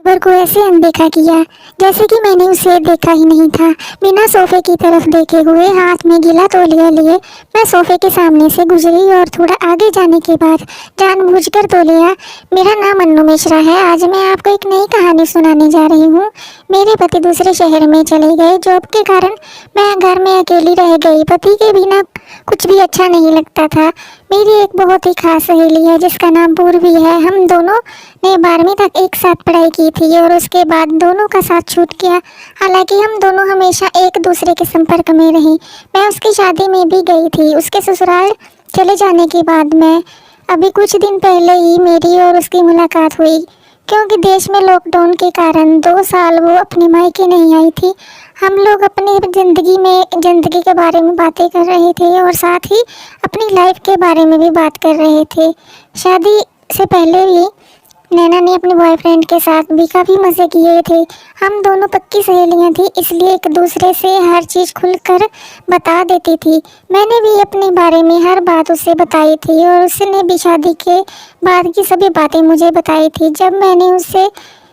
खबर को ऐसे अनदेखा किया जैसे कि मैंने उसे देखा ही नहीं था। बिना सोफे की तरफ देखे हुए हाथ में गीला तौलिया लिए मैं सोफे के सामने से गुजरी और थोड़ा आगे जाने के बाद जानबूझकर तौलिया। मेरा नाम अन्नू मिश्रा है। आज मैं आपको एक नई कहानी सुनाने जा रही हूँ। मेरे पति दूसरे शहर में चले गए। जॉब के कारण मैं घर में अकेली रह गई। पति के बिना कुछ भी अच्छा नहीं लगता था। मेरी एक बहुत ही खास सहेली है जिसका नाम पूर्वी है। हम दोनों ने 12वीं तक एक साथ पढ़ाई की थी और उसके बाद दोनों का साथ छूट गया। हालांकि हम दोनों हमेशा एक दूसरे के संपर्क में रहे। मैं उसकी शादी में भी गई थी। उसके ससुराल चले जाने के बाद मैं अभी कुछ दिन पहले ही मेरी और उसकी मुलाकात हुई। क्योंकि देश में लॉकडाउन के कारण 2 साल वो अपने मायके नहीं आई थी। हम लोग अपनी ज़िंदगी के बारे में बातें कर रहे थे और साथ ही अपनी लाइफ के बारे में भी बात कर रहे थे। शादी से पहले भी नैना ने अपने बॉयफ्रेंड के साथ भी काफ़ी मज़े किए थे। हम दोनों पक्की सहेलियां थी, इसलिए एक दूसरे से हर चीज़ खुलकर बता देती थी। मैंने भी अपने बारे में हर बात उसे बताई थी और उसने भी शादी के बाद की सभी बातें मुझे बताई थी। जब मैंने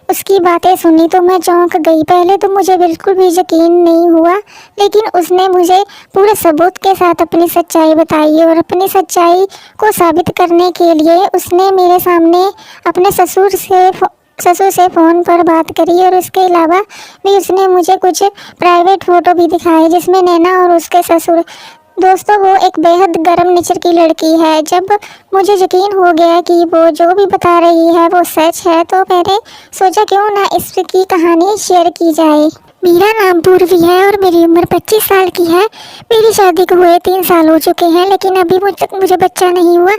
उसकी बातें सुनी तो मैं चौंक गई। पहले तो मुझे बिल्कुल भी यकीन नहीं हुआ, लेकिन उसने मुझे पूरे सबूत के साथ अपनी सच्चाई बताई और अपनी सच्चाई को साबित करने के लिए उसने मेरे सामने अपने ससुर से फ़ोन पर बात करी और उसके अलावा भी उसने मुझे कुछ प्राइवेट फ़ोटो भी दिखाए जिसमें नैना और उसके ससुर। दोस्तों, वो एक बेहद गर्म नेचर की लड़की है। जब मुझे यकीन हो गया कि वो जो भी बता रही है वो सच है तो मैंने सोचा क्यों ना इसकी कहानी शेयर की जाए। मेरा नाम पूर्वी है और मेरी उम्र 25 साल की है। मेरी शादी को हुए 3 साल हो चुके हैं, लेकिन अभी मुझे बच्चा नहीं हुआ,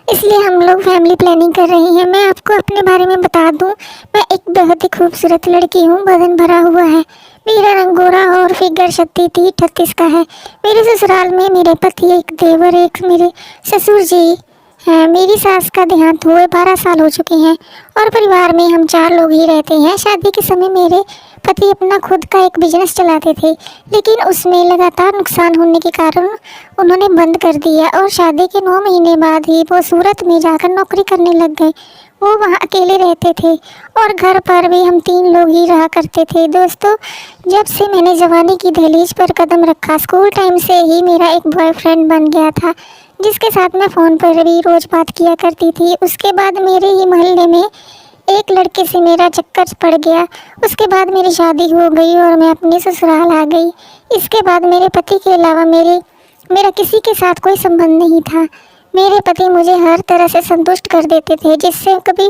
इसलिए हम लोग फैमिली प्लानिंग कर रहे हैं। मैं आपको अपने बारे में बता दूं, मैं एक बहुत ही खूबसूरत लड़की हूँ। बदन भरा हुआ है, मेरा रंग गोरा और फिगर 36 का है। मेरे ससुराल में मेरे पति, एक देवर, एक मेरे ससुर जी हैं। मेरी सास का देहांत हुए 12 साल हो चुके हैं और परिवार में हम 4 लोग ही रहते हैं। शादी के समय मेरे पति अपना खुद का एक बिजनेस चलाते थे, लेकिन उसमें लगातार नुकसान होने के कारण उन्होंने बंद कर दिया और शादी के 9 महीने बाद ही वो सूरत में जाकर नौकरी करने लग गए। वो वहाँ अकेले रहते थे और घर पर भी हम 3 लोग ही रहा करते थे। दोस्तों, जब से मैंने जवानी की दहलीज पर कदम रखा, स्कूल टाइम से ही मेरा एक बॉयफ्रेंड बन गया था जिसके साथ मैं फ़ोन पर भी रोज़ बात किया करती थी। उसके बाद मेरे ही मोहल्ले में एक लड़के से मेरा चक्कर पड़ गया। उसके बाद मेरी शादी हो गई और मैं अपने ससुराल आ गई। इसके बाद मेरे पति के अलावा मेरा किसी के साथ कोई संबंध नहीं था। मेरे पति मुझे हर तरह से संतुष्ट कर देते थे, जिससे कभी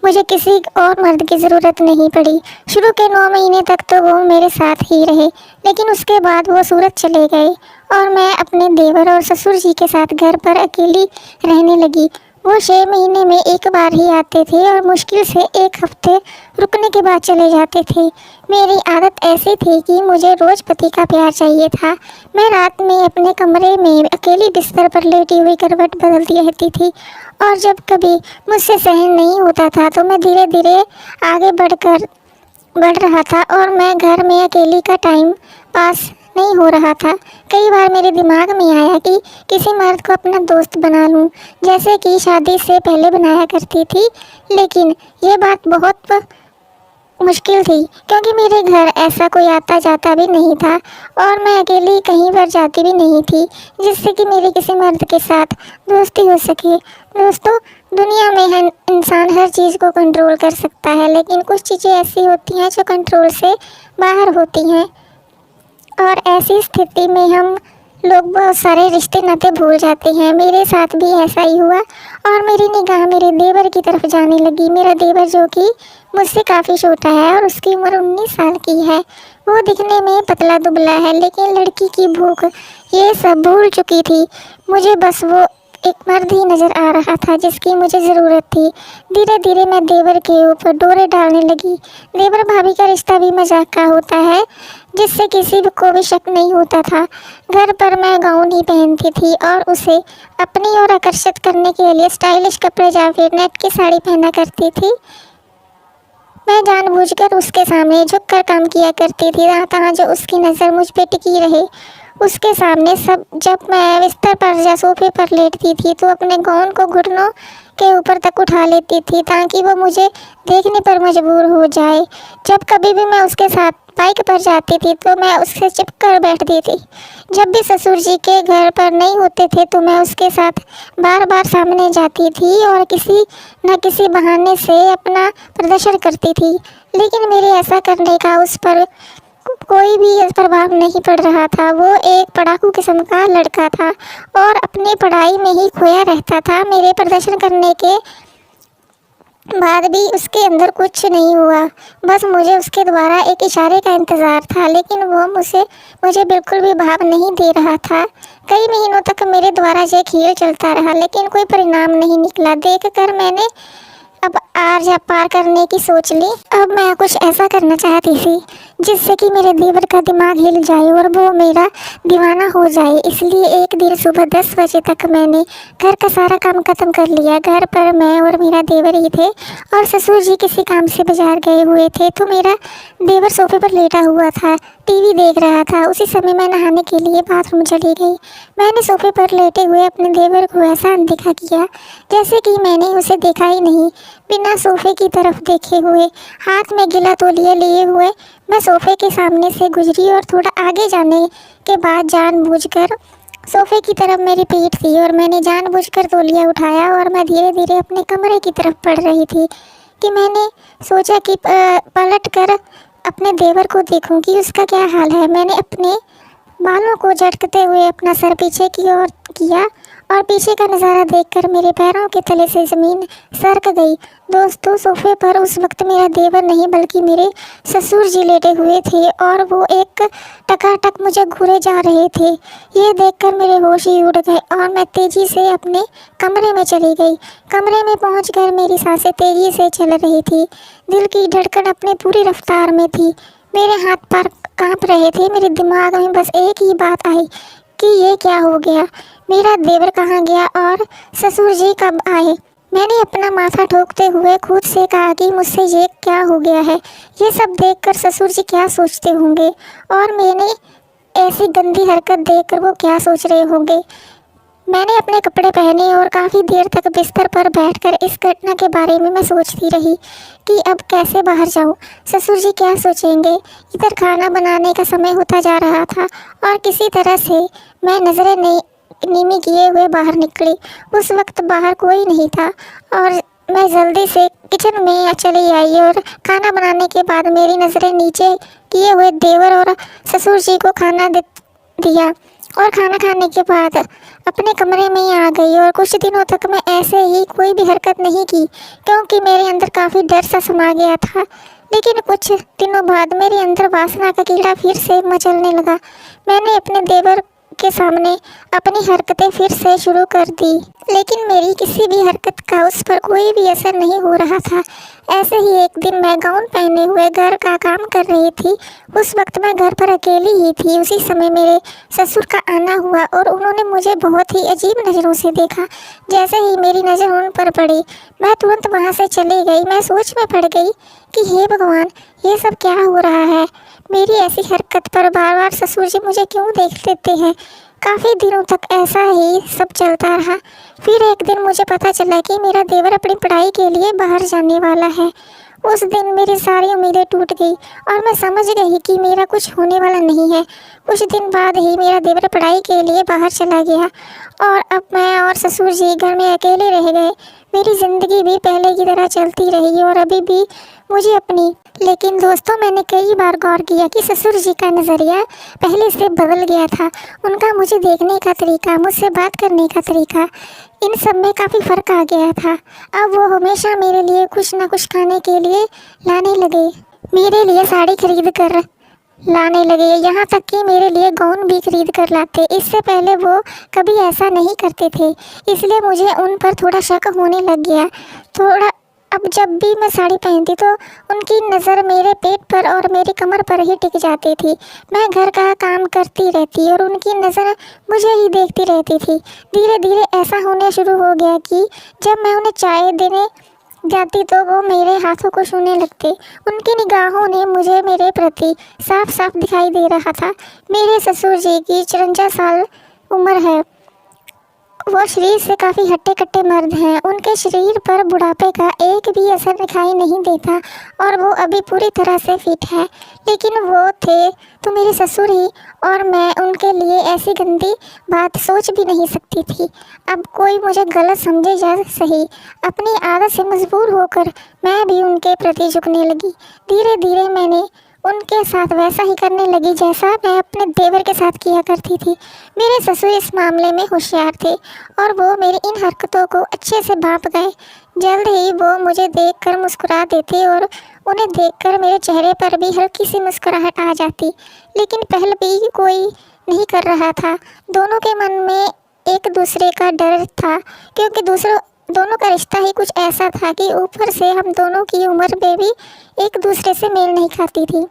मुझे किसी और मर्द की ज़रूरत नहीं पड़ी। शुरू के 9 महीने तक तो वो मेरे साथ ही रहे, लेकिन उसके बाद वो सूरत चले गए और मैं अपने देवर और ससुर जी के साथ घर पर अकेली रहने लगी। वो 6 महीने में एक बार ही आते थे और मुश्किल से 1 हफ्ते रुकने के बाद चले जाते थे। मेरी आदत ऐसी थी कि मुझे रोज़ पति का प्यार चाहिए था। मैं रात में अपने कमरे में अकेली बिस्तर पर लेटी हुई करवट बदलती रहती थी और जब कभी मुझसे सहन नहीं होता था तो मैं धीरे धीरे आगे बढ़ रहा था और मैं घर में अकेली का टाइम पास नहीं हो रहा था। कई बार मेरे दिमाग में आया कि किसी मर्द को अपना दोस्त बना लूं, जैसे कि शादी से पहले बनाया करती थी, लेकिन ये बात बहुत मुश्किल थी क्योंकि मेरे घर ऐसा कोई आता जाता भी नहीं था और मैं अकेली कहीं पर जाती भी नहीं थी जिससे कि मेरे किसी मर्द के साथ दोस्ती हो सके। दोस्तों, दुनिया में इंसान हर चीज़ को कंट्रोल कर सकता है, लेकिन कुछ चीज़ें ऐसी होती हैं जो कंट्रोल से बाहर होती हैं और ऐसी स्थिति में हम लोग बहुत सारे रिश्ते नाते भूल जाते हैं। मेरे साथ भी ऐसा ही हुआ और मेरी निगाह मेरे देवर की तरफ जाने लगी। मेरा देवर, जो कि मुझसे काफ़ी छोटा है और उसकी उम्र 19 साल की है, वो दिखने में पतला दुबला है, लेकिन लड़की की भूख ये सब भूल चुकी थी। मुझे बस वो एक मर्द ही नज़र आ रहा था जिसकी मुझे ज़रूरत थी। धीरे धीरे मैं देवर के ऊपर डोरे डालने लगी। देवर भाभी का रिश्ता भी मजाक का होता है, जिससे किसी को भी शक नहीं होता था। घर पर मैं गाउन ही पहनती थी और उसे अपनी ओर आकर्षित करने के लिए स्टाइलिश कपड़े या फिर नेट की साड़ी पहना करती थी। मैं जानबूझकर उसके सामने झुककर काम किया करती थी जहाँ जो उसकी नज़र मुझ पे टिकी रहे। उसके सामने सब जब मैं बिस्तर पर या सोफे पर लेटती थी तो अपने गाउन को घुटनों के ऊपर तक उठा लेती थी ताकि वो मुझे देखने पर मजबूर हो जाए। जब कभी भी मैं उसके साथ बाइक पर जाती थी तो मैं उससे चिपक कर बैठती थी। जब भी ससुर जी के घर पर नहीं होते थे तो मैं उसके साथ बार बार सामने जाती थी और किसी न किसी बहाने से अपना प्रदर्शन करती थी। लेकिन मेरे ऐसा करने का उस पर कोई भी प्रभाव नहीं पड़ रहा था। वो एक पढ़ाकू किस्म का लड़का था और अपनी पढ़ाई में ही खोया रहता था। मेरे प्रदर्शन करने के बाद भी उसके अंदर कुछ नहीं हुआ। बस मुझे उसके द्वारा एक इशारे का इंतज़ार था, लेकिन वो मुझे बिल्कुल भी भाव नहीं दे रहा था। कई महीनों तक मेरे द्वारा ये खेल चलता रहा, लेकिन कोई परिणाम नहीं निकला। देखकर मैंने अब आर या पार करने की सोच ली। अब मैं कुछ ऐसा करना चाहती थी जिससे कि मेरे देवर का दिमाग हिल जाए और वो मेरा दीवाना हो जाए। इसलिए एक दिन सुबह 10 बजे तक मैंने घर का सारा काम खत्म कर लिया। घर पर मैं और मेरा देवर ही थे और ससुर जी किसी काम से बाजार गए हुए थे, तो मेरा देवर सोफे पर लेटा हुआ था, टीवी देख रहा था। उसी समय मैं नहाने के लिए बाथरूम चली गई। मैंने सोफे पर लेटे हुए अपने देवर को ऐसा अनदेखा किया जैसे कि मैंने उसे देखा ही नहीं। बिना सोफे की तरफ देखे हुए, हाथ में गिला तौलिया लिए हुए मैं सोफे के सामने से गुजरी और थोड़ा आगे जाने के बाद जानबूझकर सोफे की तरफ मेरी पीठ थी और मैंने जानबूझकर तौलिया उठाया और मैं धीरे धीरे अपने कमरे की तरफ बढ़ रही थी कि मैंने सोचा कि पलट कर अपने देवर को देखूं कि उसका क्या हाल है। मैंने अपने बालों को झटकते हुए अपना सर पीछे की ओर किया और पीछे का नज़ारा देखकर मेरे पैरों के तले से ज़मीन सरक गई। दोस्तों, सोफे पर उस वक्त मेरा देवर नहीं बल्कि मेरे ससुर जी लेटे हुए थे और वो एक टकाटक मुझे घूरे जा रहे थे। ये देखकर मेरे होश ही उड़ गए और मैं तेज़ी से अपने कमरे में चली गई। कमरे में पहुंचकर मेरी सांसें तेज़ी से चल रही थी। दिल की धड़कन अपनी पूरी रफ्तार में थी। मेरे हाथ पैर कांप रहे थे। मेरे दिमाग में बस एक ही बात आई कि ये क्या हो गया, मेरा देवर कहाँ गया और ससुर जी कब आए। मैंने अपना माथा ठोकते हुए खुद से कहा कि मुझसे ये क्या हो गया है। ये सब देखकर ससुर जी क्या सोचते होंगे और मैंने ऐसी गंदी हरकत देखकर वो क्या सोच रहे होंगे। मैंने अपने कपड़े पहने और काफ़ी देर तक बिस्तर पर बैठकर इस घटना के बारे में मैं सोचती रही कि अब कैसे बाहर जाऊं, ससुर जी क्या सोचेंगे। इधर खाना बनाने का समय होता जा रहा था और किसी तरह से मैं नज़रें नीमी किए हुए बाहर निकली। उस वक्त बाहर कोई नहीं था और मैं जल्दी से किचन में चली आई और खाना बनाने के बाद मेरी नज़रें नीचे किए हुए देवर और ससुर जी को खाना दिया और खाना खाने के बाद अपने कमरे में ही आ गई। और कुछ दिनों तक मैं ऐसे ही कोई भी हरकत नहीं की क्योंकि मेरे अंदर काफ़ी डर सा समा गया था। लेकिन कुछ दिनों बाद मेरे अंदर वासना का कीड़ा फिर से मचलने लगा। मैंने अपने देवर के सामने अपनी हरकतें फिर से शुरू कर दी, लेकिन मेरी किसी भी हरकत का उस पर कोई भी असर नहीं हो रहा था। ऐसे ही एक दिन मैं गाउन पहने हुए घर का काम कर रही थी। उस वक्त मैं घर पर अकेली ही थी। उसी समय मेरे ससुर का आना हुआ और उन्होंने मुझे बहुत ही अजीब नज़रों से देखा। जैसे ही मेरी नज़र उन पर पड़ी मैं तुरंत वहाँ से चली गई। मैं सोच में पड़ गई कि हे भगवान, ये सब क्या हो रहा है। मेरी ऐसी हरकत पर बार बार ससुर जी मुझे क्यों देख लेते हैं। काफ़ी दिनों तक ऐसा ही सब चलता रहा। फिर एक दिन मुझे पता चला कि मेरा देवर अपनी पढ़ाई के लिए बाहर जाने वाला है। उस दिन मेरी सारी उम्मीदें टूट गई और मैं समझ गई कि मेरा कुछ होने वाला नहीं है। कुछ दिन बाद ही मेरा देवर पढ़ाई के लिए बाहर चला गया और अब मैं और ससुर जी घर में अकेले रह गए। मेरी ज़िंदगी भी पहले की तरह चलती रही और अभी भी मुझे अपनी। लेकिन दोस्तों, मैंने कई बार गौर किया कि ससुर जी का नज़रिया पहले से बदल गया था। उनका मुझे देखने का तरीका, मुझसे बात करने का तरीका, इन सब में काफ़ी फ़र्क आ गया था। अब वो हमेशा मेरे लिए कुछ ना कुछ खाने के लिए लाने लगे, मेरे लिए साड़ी खरीद कर लाने लगे, यहाँ तक कि मेरे लिए गाउन भी खरीद कर लाते। इससे पहले वो कभी ऐसा नहीं करते थे, इसलिए मुझे उन पर थोड़ा शक होने लग गया। थोड़ा अब जब भी मैं साड़ी पहनती तो उनकी नज़र मेरे पेट पर और मेरी कमर पर ही टिक जाती थी। मैं घर का काम करती रहती और उनकी नज़र मुझे ही देखती रहती थी। धीरे धीरे ऐसा होने शुरू हो गया कि जब मैं उन्हें चाय देने जाती तो वो मेरे हाथों को छूने लगते। उनकी निगाहों ने मुझे मेरे प्रति साफ साफ दिखाई दे रहा था। मेरे ससुर जी की 54 साल उम्र है। वो शरीर से काफ़ी हट्टे कट्टे मर्द हैं। उनके शरीर पर बुढ़ापे का एक भी असर दिखाई नहीं देता और वो अभी पूरी तरह से फिट है। लेकिन वो थे तो मेरे ससुर ही, और मैं उनके लिए ऐसी गंदी बात सोच भी नहीं सकती थी। अब कोई मुझे गलत समझे या सही, अपनी आदत से मजबूर होकर मैं भी उनके प्रति झुकने लगी। धीरे धीरे मैंने उनके साथ वैसा ही करने लगी जैसा मैं अपने देवर के साथ किया करती थी। मेरे ससुर इस मामले में होशियार थे और वो मेरी इन हरकतों को अच्छे से भांप गए। जल्द ही वो मुझे देखकर मुस्कुरा देते और उन्हें देखकर मेरे चेहरे पर भी हल्की सी मुस्कुराहट आ जाती। लेकिन पहल भी कोई नहीं कर रहा था। दोनों के मन में एक दूसरे का डर था, क्योंकि दोनों का रिश्ता ही कुछ ऐसा था कि ऊपर से हम दोनों की उम्र में भी एक दूसरे से मेल नहीं खाती थी।